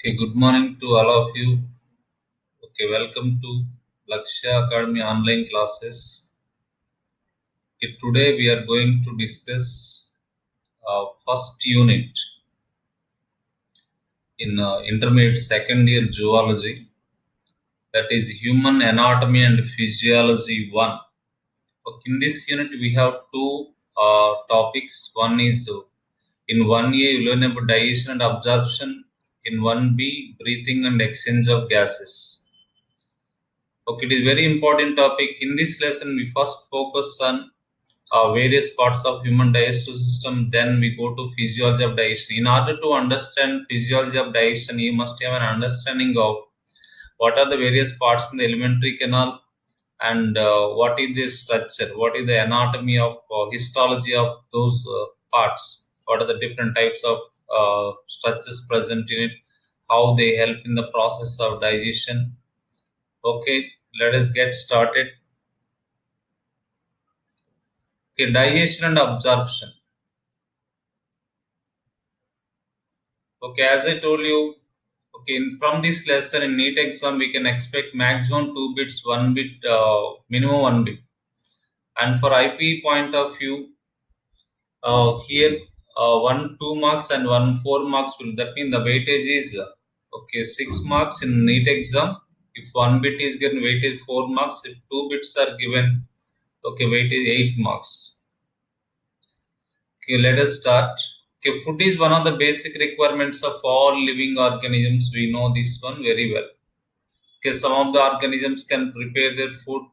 Okay, good morning to all of you. Okay, welcome to Lakshya Academy online classes. Okay, today we are going to discuss first unit in intermediate second year zoology, that is human anatomy and physiology 1. Okay, in this unit we have two topics. One is in 1A you learn about digestion and absorption. In 1B breathing and exchange of gases. Okay, it is very important topic. In this lesson, we first focus on various parts of human digestive system. Then we go to physiology of digestion. In order to understand physiology of digestion, you must have an understanding of what are the various parts in the alimentary canal and what is the structure, what is the anatomy of histology of those parts, what are the different types of structures present in it, how they help in the process of digestion. Okay, let us get started. Okay, digestion and absorption. Okay, as I told you, okay, from this lesson in NEET exam, we can expect maximum 2 bits, 1 bit, minimum 1 bit. And for IP point of view, here 1 2 marks and 1 4 marks will, that means the weightage is okay 6 marks in NEET exam. If 1 bit is given, weightage 4 marks. If 2 bits are given, okay, weightage 8 marks. Okay, let us start. Okay, food is one of the basic requirements of all living organisms. We know this one very well. Okay, some of the organisms can prepare their food.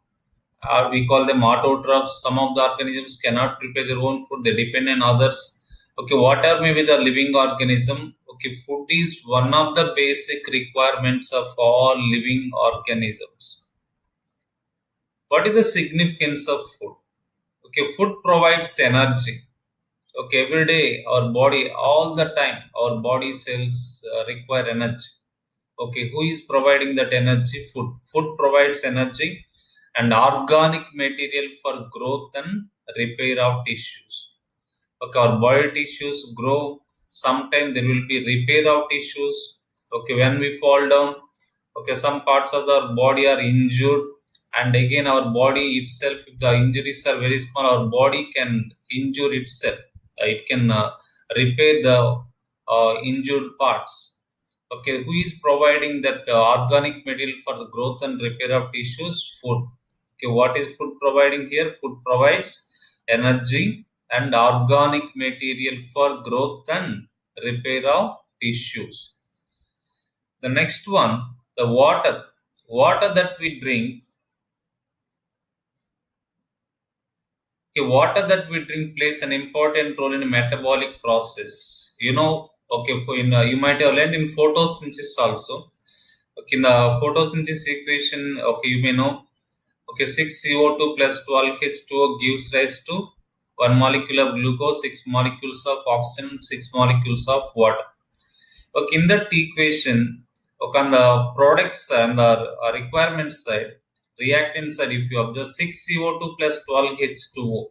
We call them autotrophs. Some of the organisms cannot prepare their own food. They depend on others. Okay, whatever may be the living organism. Okay, food is one of the basic requirements of all living organisms. What is the significance of food? Okay, food provides energy. Okay, every day our body, all the time, our body cells require energy. Okay, who is providing that energy? Food provides energy and organic material for growth and repair of tissues. Okay, our body tissues grow. Sometimes there will be repair of tissues. Okay, when we fall down, okay, some parts of our body are injured, and again our body itself, if the injuries are very small, our body can injure itself. It can repair the injured parts. Okay, who is providing that organic material for the growth and repair of tissues? Food. Okay, what is food providing here? Food provides energy and organic material for growth and repair of tissues. The next one, the water. Water that we drink. Okay, water that we drink plays an important role in metabolic process. You know, okay, you might have learned in photosynthesis also. Okay, in the photosynthesis equation, okay, you may know. Okay, 6 CO2 plus 12 H2O gives rise to 1 molecule of glucose, 6 molecules of oxygen, 6 molecules of water. Okay, in that equation, okay, on the products and the requirement side, reactant side, if you observe 6 CO2 plus 12 H2O,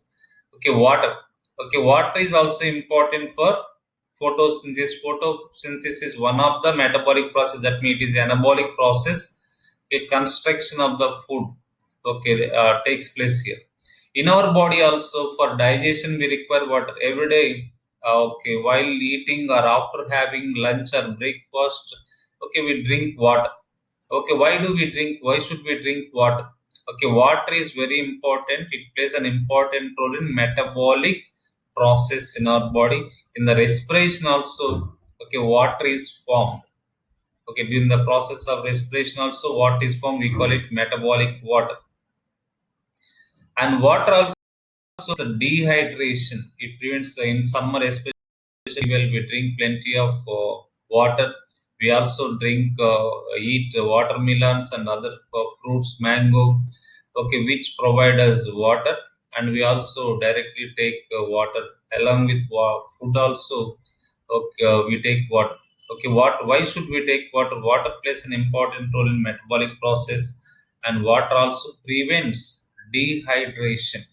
okay, water. Okay, water is also important for photosynthesis. Photosynthesis is one of the metabolic process, that means it is anabolic process. A construction of the food, okay, takes place here. In our body also, for digestion, we require water every day. Okay, while eating or after having lunch or breakfast, okay, we drink water. Okay, why do we drink? Why should we drink water? Okay, water is very important. It plays an important role in metabolic process in our body. In the respiration also, okay, water is formed. Okay, during the process of respiration also, what is formed? We call it metabolic water. And water also the dehydration. It prevents in summer especially. Well, we drink plenty of water. We also eat watermelons and other fruits, mango, okay, which provide us water. And we also directly take water along with food also. Okay, we take water. Okay, what? Why should we take water? Water plays an important role in metabolic process, and water also prevents dehydration.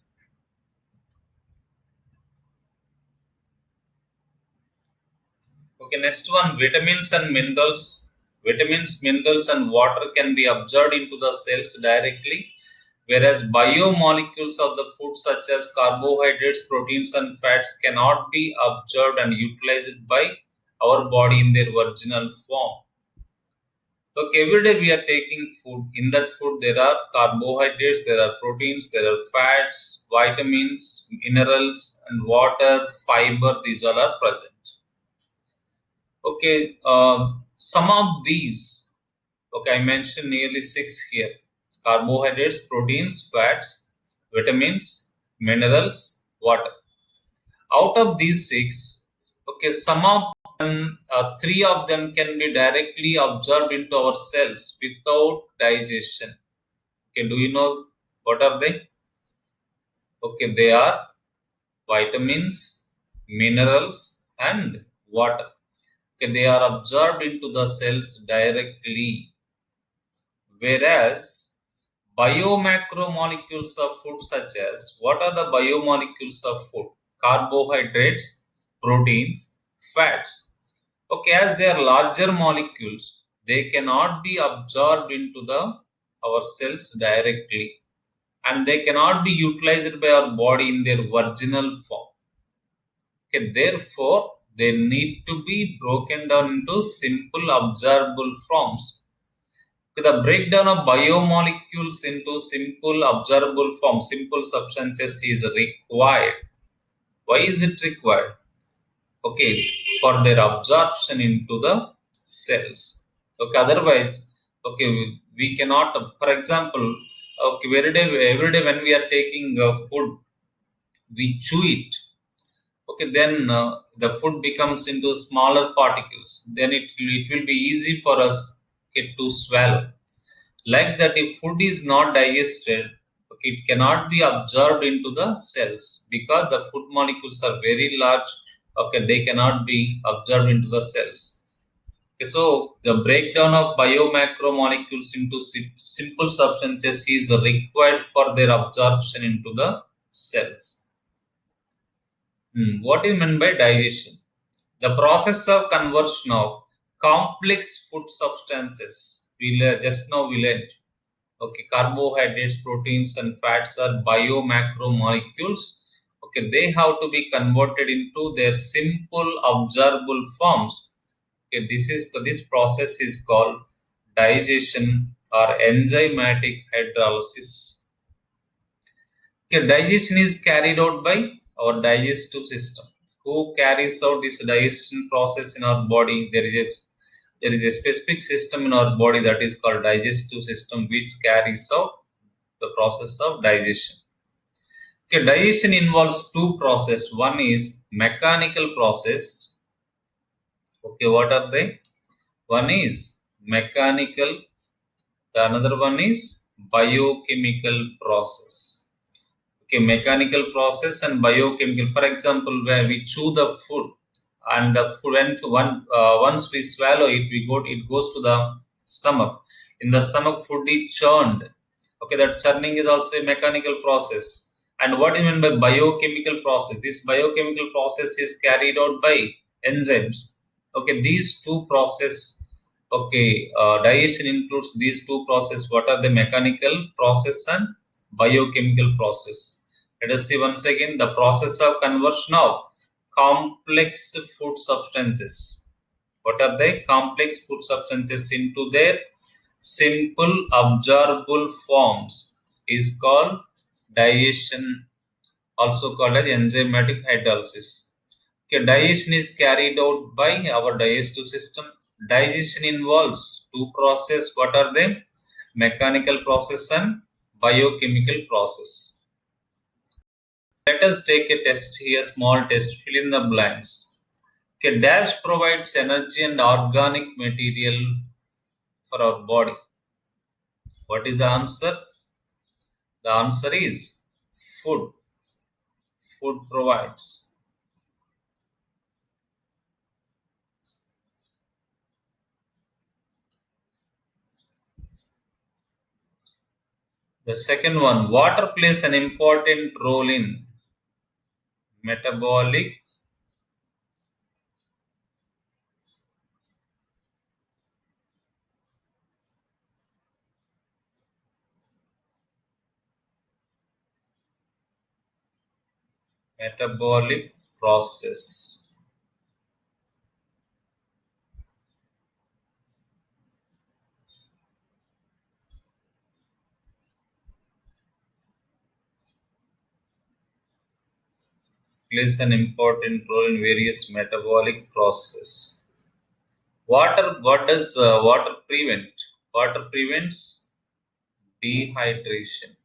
Okay, next one, vitamins and minerals. Vitamins, minerals, and water can be absorbed into the cells directly, whereas biomolecules of the food such as carbohydrates, proteins, and fats cannot be absorbed and utilized by our body in their original form. Look, every day we are taking food. In that food, there are carbohydrates, there are proteins, there are fats, vitamins, minerals, and water, fiber. These all are present. Okay, some of these, okay, I mentioned nearly six here: carbohydrates, proteins, fats, vitamins, minerals, water. Out of these six, okay, some of them, three of them can be directly absorbed into our cells without digestion. Okay, do you know what are they? Okay, they are vitamins, minerals, and water. Okay, they are absorbed into the cells directly. Whereas biomacromolecules of food, such as what are the biomolecules of food? Carbohydrates, proteins, fats. Okay, as they are larger molecules, they cannot be absorbed into the our cells directly, and they cannot be utilized by our body in their original form. Okay, therefore, they need to be broken down into simple observable forms. Okay, the breakdown of biomolecules into simple observable forms, simple substances is required. Why is it required? Okay, for their absorption into the cells. Okay, otherwise, okay, we cannot, for example, okay, every day when we are taking food, we chew it. Okay, then the food becomes into smaller particles. Then it will be easy for us, okay, to swallow. Like that, if food is not digested, okay, it cannot be absorbed into the cells because the food molecules are very large. Okay, they cannot be absorbed into the cells. Okay, so the breakdown of biomacromolecules into simple substances is required for their absorption into the cells. What do you mean by digestion? The process of conversion of complex food substances. Just now we learned. Okay, carbohydrates, proteins, and fats are biomacromolecules. Okay, they have to be converted into their simple observable forms. Okay, this process is called digestion or enzymatic hydrolysis. Okay, digestion is carried out by our digestive system. Who carries out this digestion process in our body? There is a specific system in our body that is called digestive system, which carries out the process of digestion. Okay, digestion involves two processes. One is mechanical process. Okay, what are they? One is mechanical, the another one is biochemical process. Okay, mechanical process and biochemical. For example, where we chew the food, and the food, once we swallow it, it goes to the stomach. In the stomach, food is churned. Okay, that churning is also a mechanical process. And what is meant by biochemical process? This biochemical process is carried out by enzymes. Okay, these two process. Okay, digestion includes these two process. What are the mechanical process and biochemical process? Let us see once again the process of conversion of complex food substances. What are they? Complex food substances into their simple observable forms is called digestion, also called as enzymatic hydrolysis. Okay, digestion is carried out by our digestive system. Digestion involves two processes. What are they? Mechanical process and biochemical process. Let us take a test here, small test, fill in the blanks. Okay, dash provides energy and organic material for our body. What is the answer? The answer is food. Food provides. The second one, water plays an important role in metabolic Metabolic process. Plays an important role in various metabolic process. What does water prevent? Water prevents dehydration.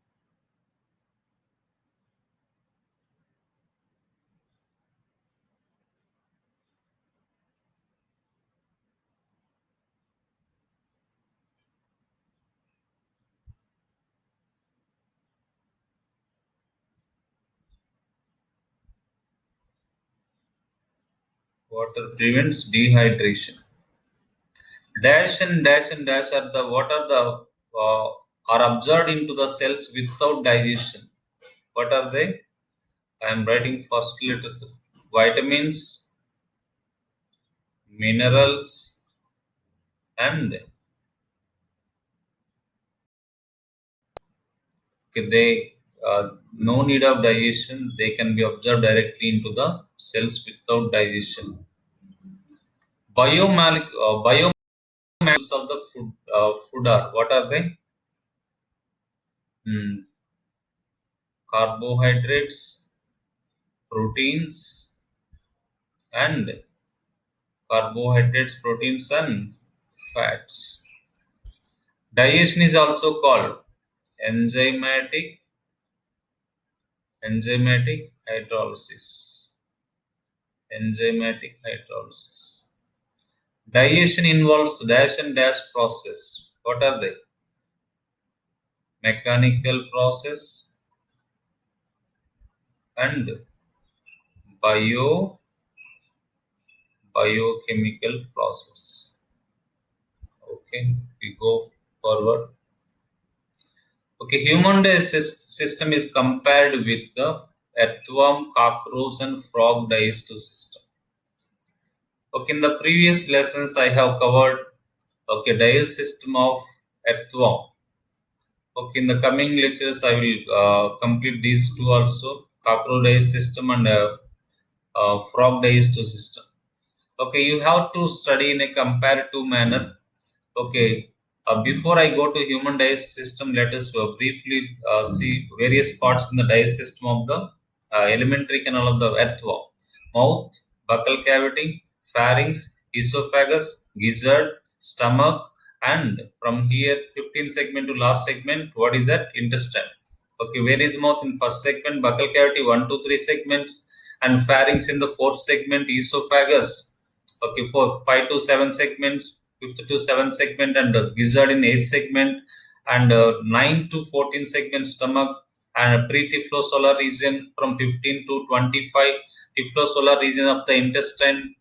Water prevents dehydration. Dash are the what are the are absorbed into the cells without digestion. What are they? I am writing first letters. Vitamins, minerals, and they no need of digestion. They can be absorbed directly into the cells without digestion. Biomolecules of the food are what are they? Hmm, carbohydrates, proteins, and and fats. Digestion is also called enzymatic enzymatic hydrolysis. Enzymatic hydrolysis. Digestion involves dash and dash process. What are they? Mechanical process and bio biochemical process. Okay, we go forward. Okay, human system is compared with the earthworm, cockroach, and frog digestive system. Okay, in the previous lessons I have covered digestive system of earthworm. Okay, in the coming lectures I will complete these two also, cockroach digestive system and frog digestive system. Okay, you have to study in a comparative manner. Okay, before I go to human digestive system, let us briefly see various parts in the digestive system of the elementary canal of the earthworm: mouth, buccal cavity, pharynx, esophagus, gizzard, stomach, and from here 15th segment to last segment, what is that? Intestine. Okay, where is mouth in first segment, buccal cavity 1 to 3 segments, and pharynx in the fourth segment, esophagus. Okay, for 5 to 7 segments, fifth to seventh segment, and gizzard in eighth segment, and 9 to 14 segment stomach, and pre-typhlosolar region from 15 to 25 typhlosolar region of the intestine.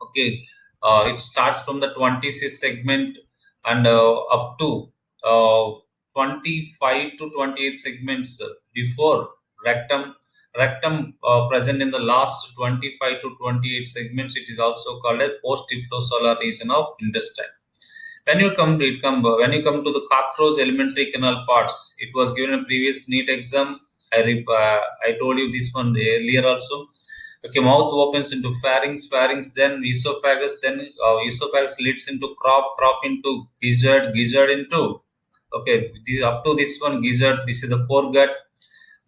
Okay, it starts from the 26th segment and up to uh, 25 to 28 segments before rectum. Rectum present in the last 25 to 28 segments. It is also called as post-typhlosolar region of intestine. When you come to the cockroach elementary canal parts, it was given a previous NEET exam. I told you this one earlier also. Okay, mouth opens into pharynx, then esophagus, then esophagus leads into crop into gizzard into. Okay, this up to this one gizzard. This is the foregut,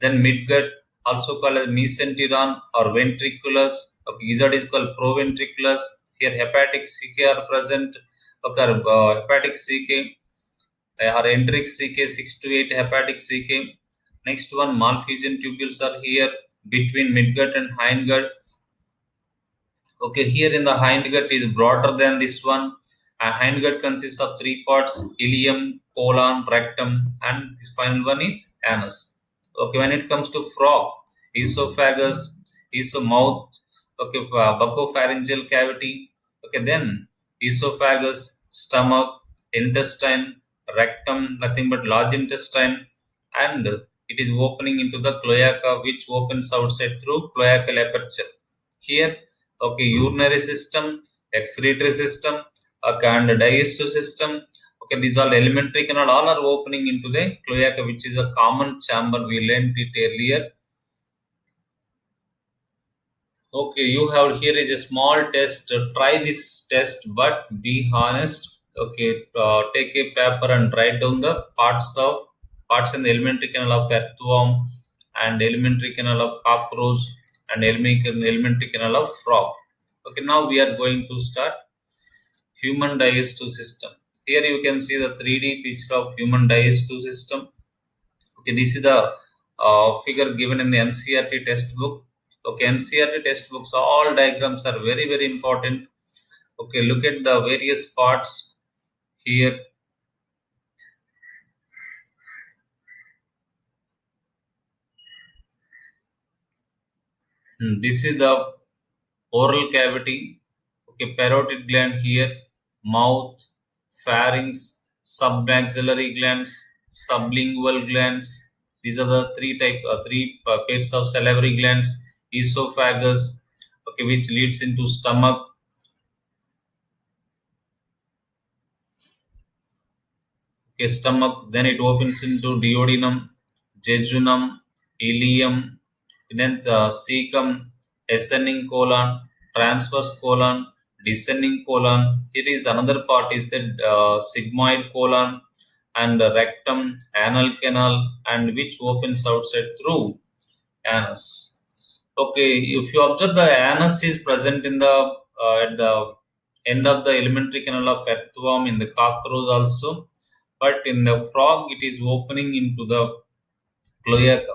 then midgut, also called as mesenteron or ventriculus. Okay, gizzard is called proventriculus. Here, hepatic CK are present. Okay, hepatic CK or enteric CK 6 to 8 hepatic CK. Next one, Malpighian tubules are here between midgut and hindgut. Okay, here in the hindgut is broader than this one. A hindgut consists of three parts: ileum, colon, rectum, and this final one is anus. Okay, when it comes to frog, esophagus, mouth, okay, buccopharyngeal cavity, okay, then esophagus, stomach, intestine, rectum, nothing but large intestine, and it is opening into the cloaca, which opens outside through cloacal aperture. Here, okay, urinary system, excretory system, okay, and digestive system. Okay, these are elementary canal, all are opening into the cloaca, which is a common chamber. We learned it earlier. Okay, you have here is a small test. Try this test, but be honest. Okay, take a paper and write down the parts in the elementary canal of earthworm and elementary canal of cockroach and elementary canal of frog. Okay, now we are going to start human digestive system. Here you can see the 3D picture of human digestive system. Okay, this is the figure given in the NCRT textbook. Okay, NCRT textbooks, all diagrams are very, very important. Okay, look at the various parts here. This is the oral cavity. Okay, parotid gland here, mouth, pharynx, submaxillary glands, sublingual glands. These are the three pairs of salivary glands. Esophagus, okay, which leads into stomach. Okay, stomach. Then it opens into duodenum, jejunum, ileum, then cecum, ascending colon, transverse colon, descending colon. Here is another part is the sigmoid colon and the rectum, anal canal, and which opens outside through anus. Okay, if you observe, the anus is present in the at the end of the elementary canal of earthworm in the cockroach also, but in the frog it is opening into the cloaca.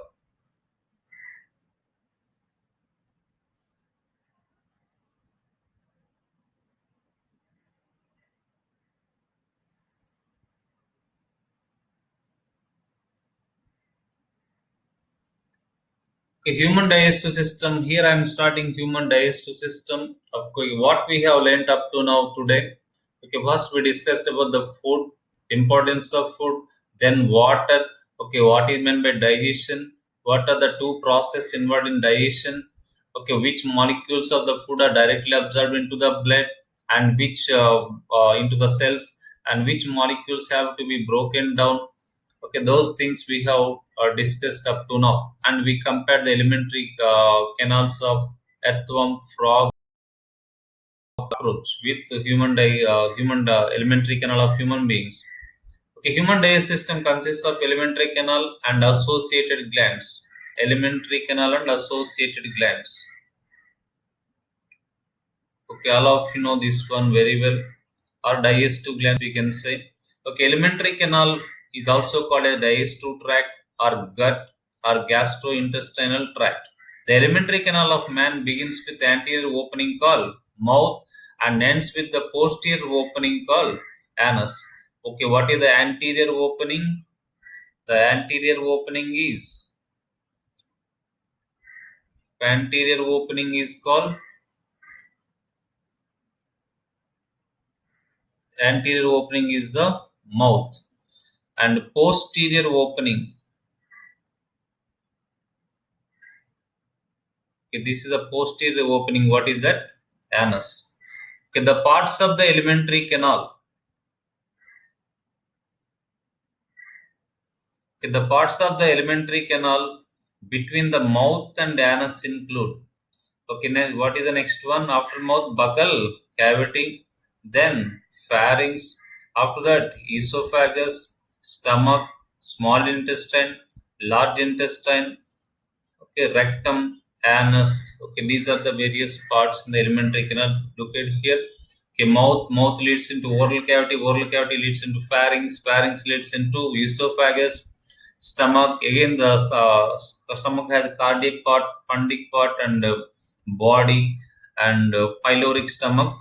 Okay, human digestive system. Here I am starting human digestive system. Okay, what we have learnt up to now today. Okay, first we discussed about the food, importance of food, then water. Okay, what is meant by digestion? What are the two processes involved in digestion? Okay, which molecules of the food are directly absorbed into the blood and which into the cells, and which molecules have to be broken down. Okay, those things we have discussed up to now, and we compared the elementary canals of earthworm, frog, cockroach with the human elementary canal of human beings. Okay, human digestive system consists of elementary canal and associated glands. Elementary canal and associated glands. Okay, all of you know this one very well. Or digestive glands, we can say. Okay, elementary canal is also called a digestive tract or gut or gastrointestinal tract. The elementary canal of man begins with the anterior opening called mouth and ends with the posterior opening called anus. Okay, what is the anterior opening? The anterior opening is called anterior opening is the mouth, and posterior opening. Okay, this is the posterior opening. What is that? Anus. Okay, the parts of the elementary canal. Okay, the parts of the elementary canal between the mouth and anus include. Okay, next, what is the next one? After mouth, buccal cavity, then pharynx. After that, esophagus, stomach, small intestine, large intestine. Okay, rectum, anus. Okay, these are the various parts in the elementary canal. Look at here. Okay, mouth leads into oral cavity leads into pharynx leads into esophagus, stomach. Again, the stomach has cardiac part, fundic part, and body, and pyloric stomach,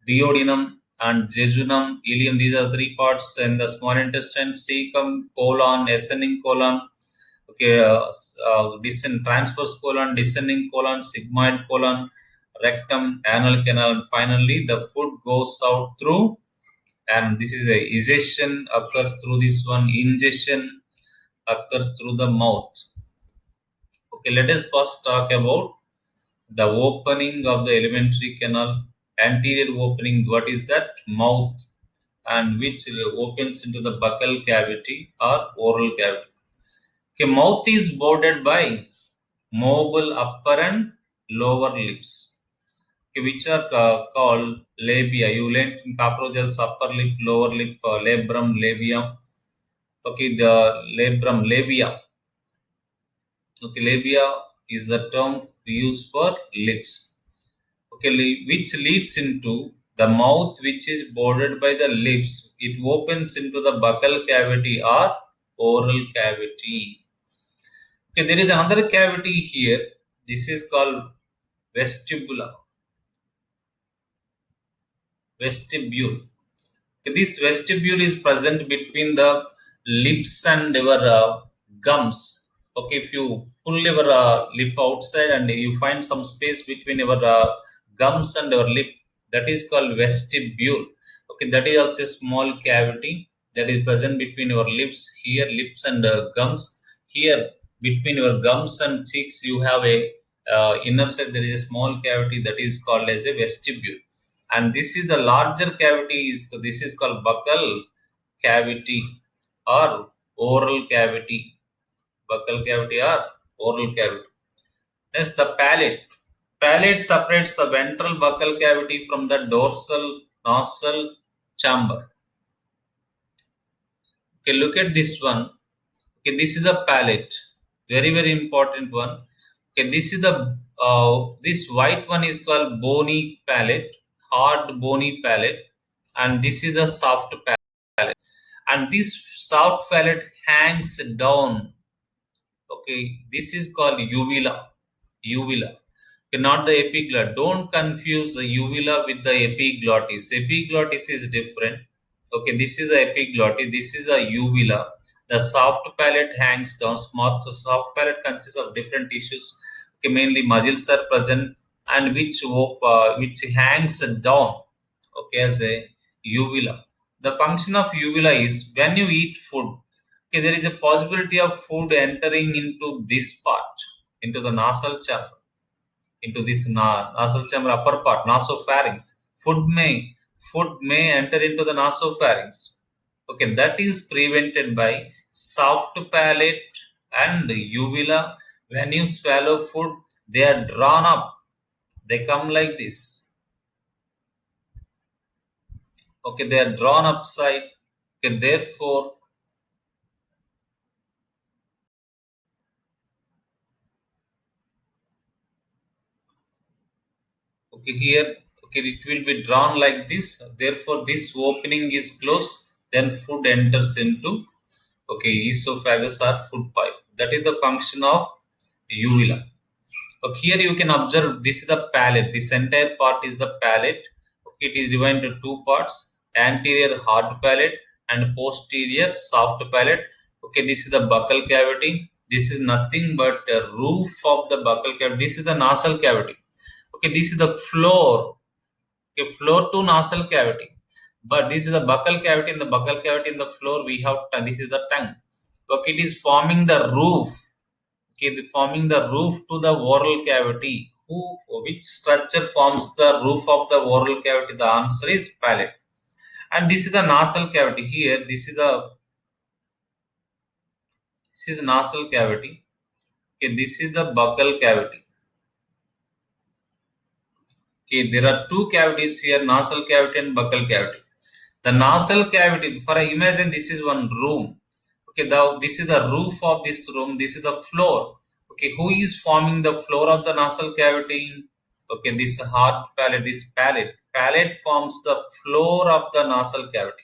duodenum, and jejunum, ileum. These are three parts, and the small intestine, cecum, colon, ascending colon. Okay, transverse colon, descending colon, sigmoid colon, rectum, anal canal, and finally the food goes out through, and this is a egestion occurs through this one, ingestion occurs through the mouth. Okay, let us first talk about the opening of the elementary canal, anterior opening. What is that? Mouth, and which opens into the buccal cavity or oral cavity. Okay, mouth is bordered by movable upper and lower lips. which are called labia. You learned in cockroaches, upper lip, lower lip, labrum, labia. Okay, the labrum, labia. Okay, labia is the term used for lips. Okay, which leads into the mouth, which is bordered by the lips. It opens into the buccal cavity or oral cavity. Okay, there is another cavity here. This is called vestibula. Vestibule. Okay, this vestibule is present between the lips and your gums. Okay, if you pull your lip outside and you find some space between your gums and your lip, that is called vestibule. Okay, that is also a small cavity that is present between your lips here, lips and gums. Here, between your gums and cheeks, you have a inner side. There is a small cavity that is called as a vestibule, and this is the larger cavity. This is called buccal cavity or oral cavity. Buccal cavity or oral cavity. Next, the palate. Palate separates the ventral buccal cavity from the dorsal nasal chamber. Okay, look at this one. Okay, this is the palate. Very important one. Okay, this is the this white one is called bony palate, hard bony palate, and this is the soft palate. And this soft palate hangs down. Okay, this is called uvula. Uvula. Okay, not the epiglottis. Don't confuse the uvula with the epiglottis. Epiglottis is different. Okay, this is the epiglottis. This is a uvula. The soft palate hangs down. The soft palate consists of different tissues. Okay, mainly muscles are present and which hangs down. Okay, as a uvula. The function of uvula is when you eat food. Okay, there is a possibility of food entering into this part, into the nasal chamber, into this nasal chamber upper part, nasopharynx. Food may enter into the nasopharynx. Okay, that is prevented by soft palate and uvula. When you swallow food, they are drawn up. They come like this. Okay, they are drawn upside. Okay, therefore, okay, here, okay, it will be drawn like this. Therefore, this opening is closed. Then food enters into, okay, esophagus or food pipe. That is the function of uvula. Okay, here you can observe this is the palate. This entire part is the palate. Okay, it is divided into two parts: anterior hard palate and posterior soft palate. Okay, this is the buccal cavity. This is nothing but a roof of the buccal cavity. This is the nasal cavity. Okay, this is the floor. Okay, floor to nasal cavity. But this is the buccal cavity. In the buccal cavity, in the floor, we have tongue. This is the tongue. Okay, it is forming the roof. Okay, forming the roof to the oral cavity. Which structure forms the roof of the oral cavity? The answer is palate. And this is the nasal cavity. Here, this is nasal cavity. Okay, this is the buccal cavity. Okay, there are two cavities here: nasal cavity and buccal cavity. The nasal cavity. For imagine this is one room. Okay, this is the roof of this room. This is the floor. Okay, who is forming the floor of the nasal cavity? Okay, this hard palate, this palate. Palate forms the floor of the nasal cavity.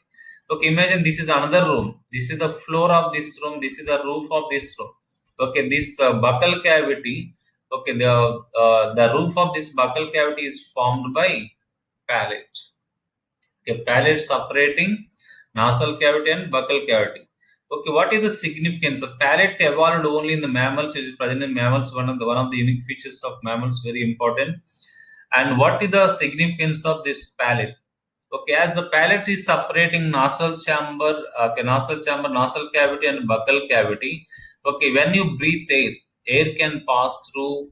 Okay, imagine this is another room. This is the floor of this room. This is the roof of this room. Okay, this buccal cavity. Okay, the roof of this buccal cavity is formed by palate. Okay, palate separating nasal cavity and buccal cavity. Okay, what is the significance? A palate evolved only in the mammals. It is present in mammals. One of the unique features of mammals, very important. And what is the significance of this palate? Okay, as the palate is separating nasal chamber, nasal cavity, and buccal cavity. Okay, when you breathe air can pass through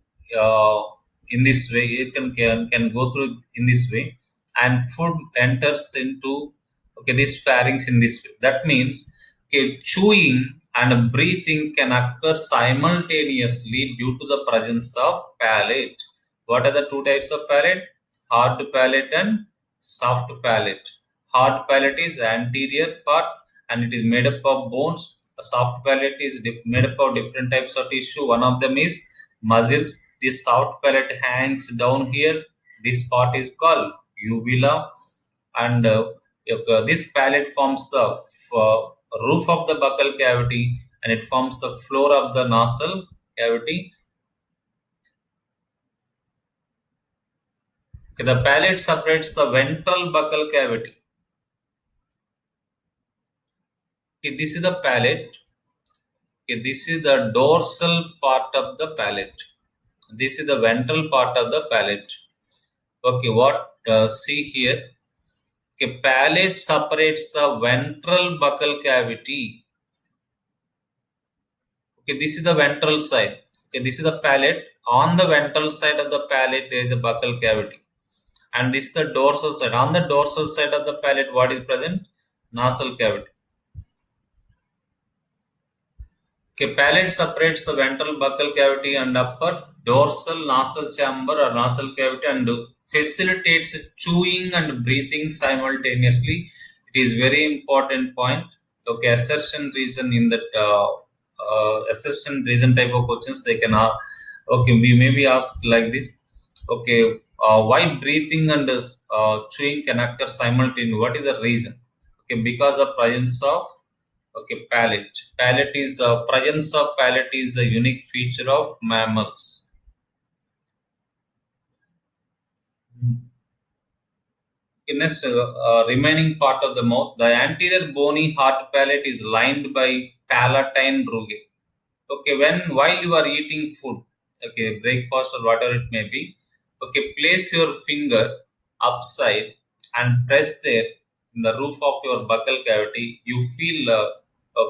in this way. Air can go through in this way, and food enters into, okay, this pharynx in this way. That means, okay, chewing and breathing can occur simultaneously due to the presence of palate. What are the two types of palate? hard palate and soft palate. Hard palate is anterior part and it is made up of bones. A soft palate is made up of different types of tissue. One of them is muscles. This soft palate hangs down here. This part is called uvula, and this palate forms the roof of the buccal cavity, and it forms the floor of the nasal cavity. Okay, the palate separates the ventral buccal cavity. Okay, this is the palate. Okay, this is the dorsal part of the palate. This is the ventral part of the palate. Okay, what see here? Okay, palate separates the ventral buccal cavity. Okay, this is the ventral side. Okay, this is the palate. On the ventral side of the palate, there is a buccal cavity, and this is the dorsal side. On the dorsal side of the palate, what is present? Nasal cavity. Okay, palate separates the ventral buccal cavity and upper dorsal nasal chamber or nasal cavity and facilitates chewing and breathing simultaneously. It is very important point. Okay, assertion reason in that assertion reason type of questions they can okay, we may be asked like this. Okay, why breathing and chewing can occur simultaneously? What is the reason? Okay, because of presence of okay, palate. Palate is the presence of palate is a unique feature of mammals. Okay, next, remaining part of the mouth, the anterior bony hard palate is lined by palatine rugae. Okay, while you are eating food, okay, breakfast or whatever it may be, okay, place your finger upside and press there in the roof of your buccal cavity. You feel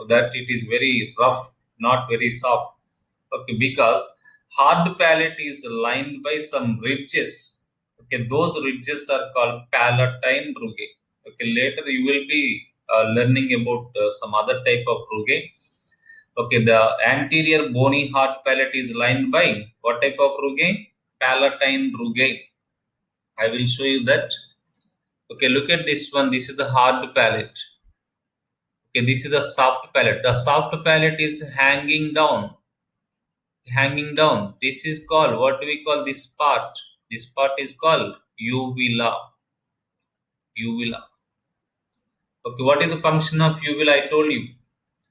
that it is very rough, not very soft. Okay, because hard palate is lined by some ridges. Okay, those ridges are called palatine rugae. Okay, later you will be learning about some other type of rugae. Okay, the anterior bony hard palate is lined by what type of rugae? Palatine rugae. I will show you that. Okay, look at this one. This is the hard palate. Okay, this is the soft palate. The soft palate is hanging down. Hanging down. This is called, what do we call this part? This part is called uvula. Uvula. Okay, what is the function of uvula? I told you.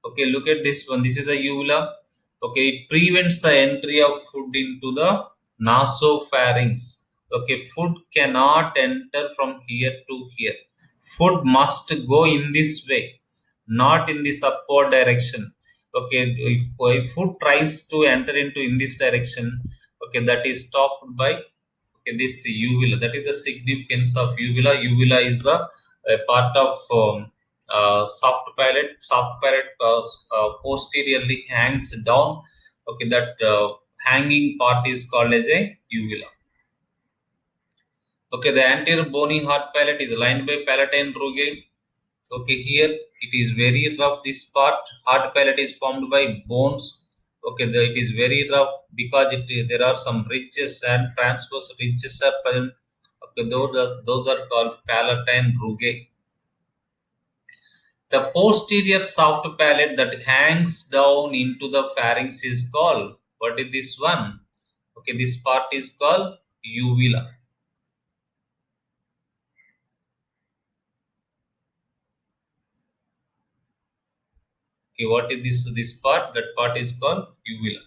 Okay, look at this one. This is the uvula. Okay, it prevents the entry of food into the nasopharynx. Okay, food cannot enter from here to here. Food must go in this way, not in this upward direction. Okay, if food tries to enter into in this direction, okay, that is stopped by okay this uvula. That is the significance of uvula. Uvula is the part of soft palate. Soft palate posteriorly hangs down. Okay, that hanging part is called as a uvula. Okay, the anterior bony hard palate is lined by palatine rugae. Okay, here it is very rough. This part hard palate is formed by bones. Okay, it is very rough because there are some ridges and transverse ridges are present. Okay, those are called palatine rugae. The posterior soft palate that hangs down into the pharynx is called, what is this one? Okay, this part is called uvula. Okay, what is this part? That part is called uvula.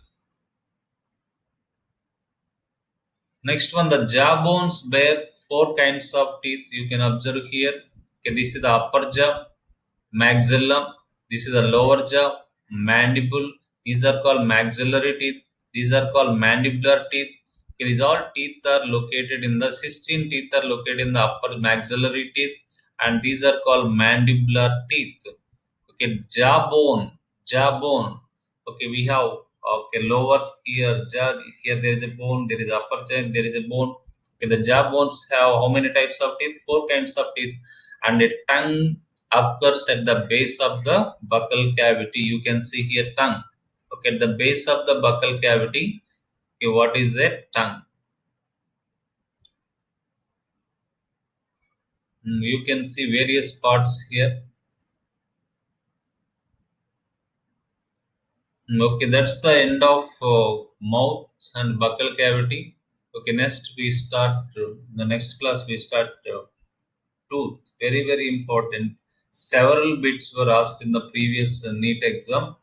Next one, the jaw bones bear four kinds of teeth. You can observe here. Okay, this is the upper jaw, maxilla. This is the lower jaw, mandible. These are called maxillary teeth. These are called mandibular teeth. Okay, these all teeth are located in the 16 teeth are located in the upper maxillary teeth, and these are called mandibular teeth. Okay, jawbone. Okay, we have okay lower here jaw. Here there is a bone. There is upper jaw. There is a bone. Okay, the jaw bones have how many types of teeth? Four kinds of teeth, and a tongue occurs at the base of the buccal cavity. You can see here tongue. Okay, at the base of the buccal cavity. Okay, what is a tongue? You can see various parts here. Okay, that's the end of mouth and buccal cavity. Okay, next we start the next class we start tooth. Very very important. Several bits were asked in the previous NEET exam.